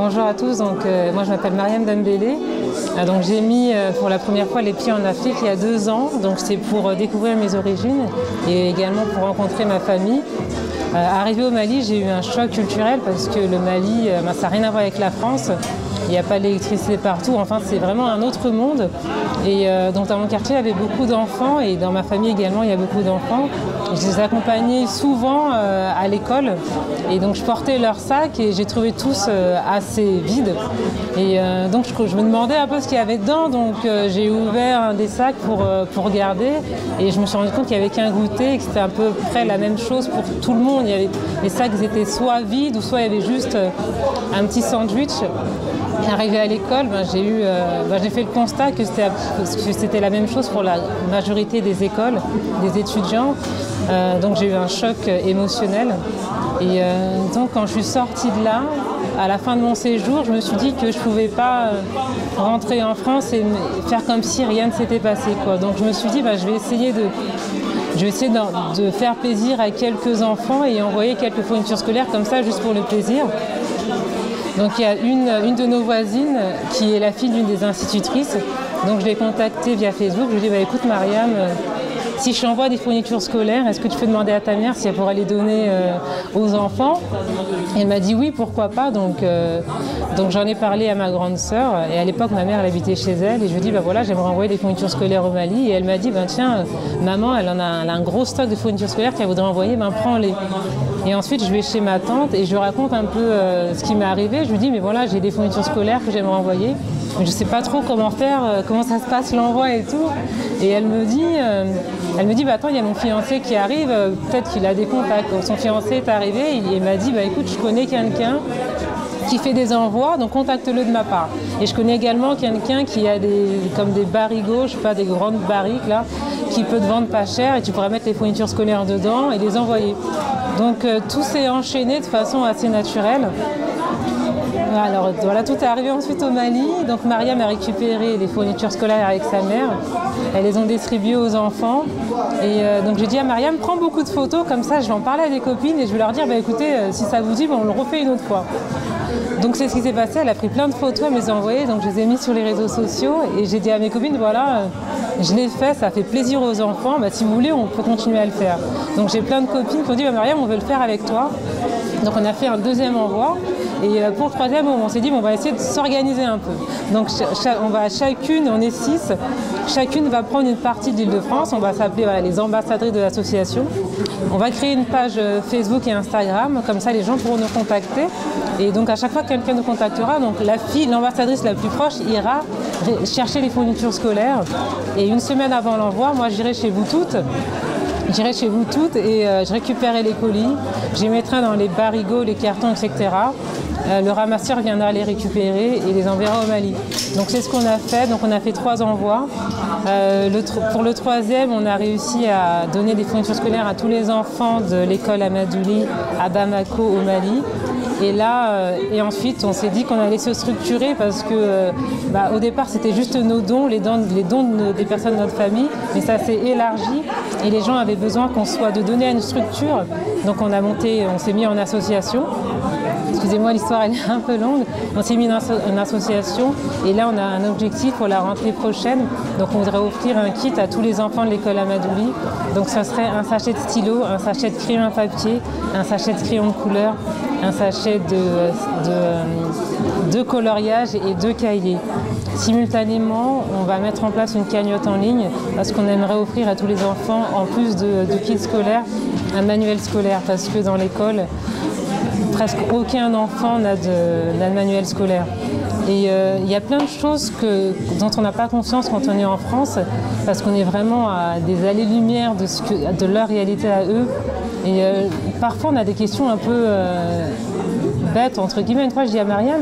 Bonjour à tous, moi je m'appelle Mariam Dembélé. J'ai mis pour la première fois les pieds en Afrique il y a 2 ans, donc c'est pour découvrir mes origines et également pour rencontrer ma famille. Arrivé au Mali, j'ai eu un choc culturel parce que le Mali, ça n'a rien à voir avec la France. Il n'y a pas d'électricité partout, enfin c'est vraiment un autre monde. Et donc dans mon quartier, il y avait beaucoup d'enfants et dans ma famille également, il y a beaucoup d'enfants. Je les accompagnais souvent à l'école et donc je portais leurs sacs et j'ai trouvé tous assez vides. Et donc je me demandais un peu ce qu'il y avait dedans, donc j'ai ouvert un des sacs pour regarder et je me suis rendu compte qu'il n'y avait qu'un goûter et que c'était à peu près la même chose pour tout le monde. Les sacs étaient soit vides ou soit il y avait juste un petit sandwich. Arrivé à l'école, j'ai fait le constat que c'était la même chose pour la majorité des écoles, des étudiants. Donc j'ai eu un choc émotionnel. Et donc quand je suis sortie de là, à la fin de mon séjour, je me suis dit que je ne pouvais pas rentrer en France et faire comme si rien ne s'était passé, quoi. Donc je me suis dit, je vais essayer de faire plaisir à quelques enfants et envoyer quelques fournitures scolaires comme ça, juste pour le plaisir. Donc il y a une de nos voisines qui est la fille d'une des institutrices. Donc je l'ai contactée via Facebook. Je lui ai dit écoute Mariam, si je t'envoie des fournitures scolaires, est-ce que tu peux demander à ta mère si elle pourrait les donner aux enfants? Et elle m'a dit oui, pourquoi pas. Donc j'en ai parlé à ma grande sœur. Et à l'époque, ma mère elle habitait chez elle. Et je lui ai dit voilà, j'aimerais envoyer des fournitures scolaires au Mali. Et elle m'a dit tiens, maman, elle a un gros stock de fournitures scolaires qu'elle voudrait envoyer, prends-les. Et ensuite, je vais chez ma tante et je lui raconte un peu ce qui m'est arrivé. Je lui dis mais voilà, j'ai des fournitures scolaires que j'aimerais envoyer. Mais je ne sais pas trop comment faire, comment ça se passe l'envoi et tout. Et elle me dit attends, il y a mon fiancé qui arrive, peut-être qu'il a des contacts. Donc, son fiancé est arrivé et il m'a dit écoute, je connais quelqu'un qui fait des envois, donc contacte-le de ma part. Et je connais également quelqu'un qui a comme des barigots, je sais pas, des grandes barriques là, qui peut te vendre pas cher et tu pourrais mettre les fournitures scolaires dedans et les envoyer. Donc tout s'est enchaîné de façon assez naturelle. Alors voilà, tout est arrivé ensuite au Mali. Donc Mariam a récupéré les fournitures scolaires avec sa mère. Elles les ont distribuées aux enfants. Et donc j'ai dit à Mariam, prends beaucoup de photos, comme ça je vais en parler à des copines et je vais leur dire, écoutez, si ça vous dit, on le refait une autre fois. Donc c'est ce qui s'est passé, elle a pris plein de photos, elle me les a envoyées, donc je les ai mis sur les réseaux sociaux et j'ai dit à mes copines, voilà, je l'ai fait, ça fait plaisir aux enfants, si vous voulez, on peut continuer à le faire. Donc j'ai plein de copines qui ont dit, Mariam, on veut le faire avec toi. Donc on a fait un deuxième envoi. Et pour le troisième, on s'est dit, on va essayer de s'organiser un peu. Donc on est 6, chacune va prendre une partie de l'Île-de-France, on va s'appeler les ambassadrices de l'association. On va créer une page Facebook et Instagram, comme ça les gens pourront nous contacter. Et donc à chaque fois que quelqu'un nous contactera, donc l'ambassadrice la plus proche ira chercher les fournitures scolaires. Et une semaine avant l'envoi, moi j'irai chez vous toutes. Et je récupérerai les colis, je les mettrai dans les barigots, les cartons, etc. Le ramasseur viendra les récupérer et les enverra au Mali. Donc c'est ce qu'on a fait. Donc on a fait 3 envois. Pour le troisième, on a réussi à donner des fournitures scolaires à tous les enfants de l'école Amadouli à Bamako au Mali. Et ensuite, on s'est dit qu'on allait se structurer parce que au départ, c'était juste nos dons, les dons des personnes de notre famille, mais ça s'est élargi et les gens avaient besoin de donner à une structure. Donc on s'est mis en association. Excusez-moi, l'histoire elle est un peu longue. On s'est mis en association et là on a un objectif pour la rentrée prochaine. Donc on voudrait offrir un kit à tous les enfants de l'école Amadouli. Donc ça serait un sachet de stylo, un sachet de crayon à papier, un sachet de crayon de couleur, un sachet de coloriage et 2 cahiers. Simultanément, on va mettre en place une cagnotte en ligne parce qu'on aimerait offrir à tous les enfants, en plus de kits scolaires, un manuel scolaire parce que dans l'école, presque aucun enfant n'a de manuel scolaire. Et il y a plein de choses dont on n'a pas conscience quand on est en France, parce qu'on est vraiment à des années-lumière de leur réalité à eux. Et parfois on a des questions un peu bêtes, entre guillemets. Une fois je dis à Mariam,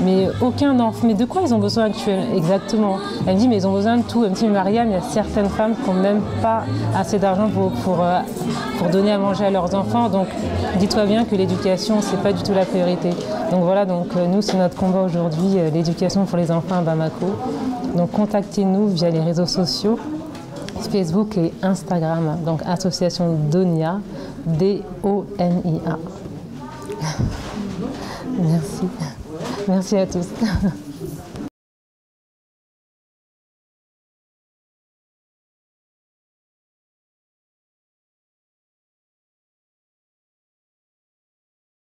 mais aucun enfant, mais de quoi ils ont besoin actuellement exactement? Elle me dit mais ils ont besoin de tout. Elle me dit mais Mariam, il y a certaines femmes qui n'ont même pas assez d'argent pour donner à manger à leurs enfants. Donc dis-toi bien que l'éducation, c'est pas du tout la priorité. Donc voilà, nous c'est notre combat aujourd'hui, l'éducation pour les enfants à Bamako. Donc contactez-nous via les réseaux sociaux, Facebook et Instagram. Donc association Donia, D-O-N-I-A. Merci. Merci à tous.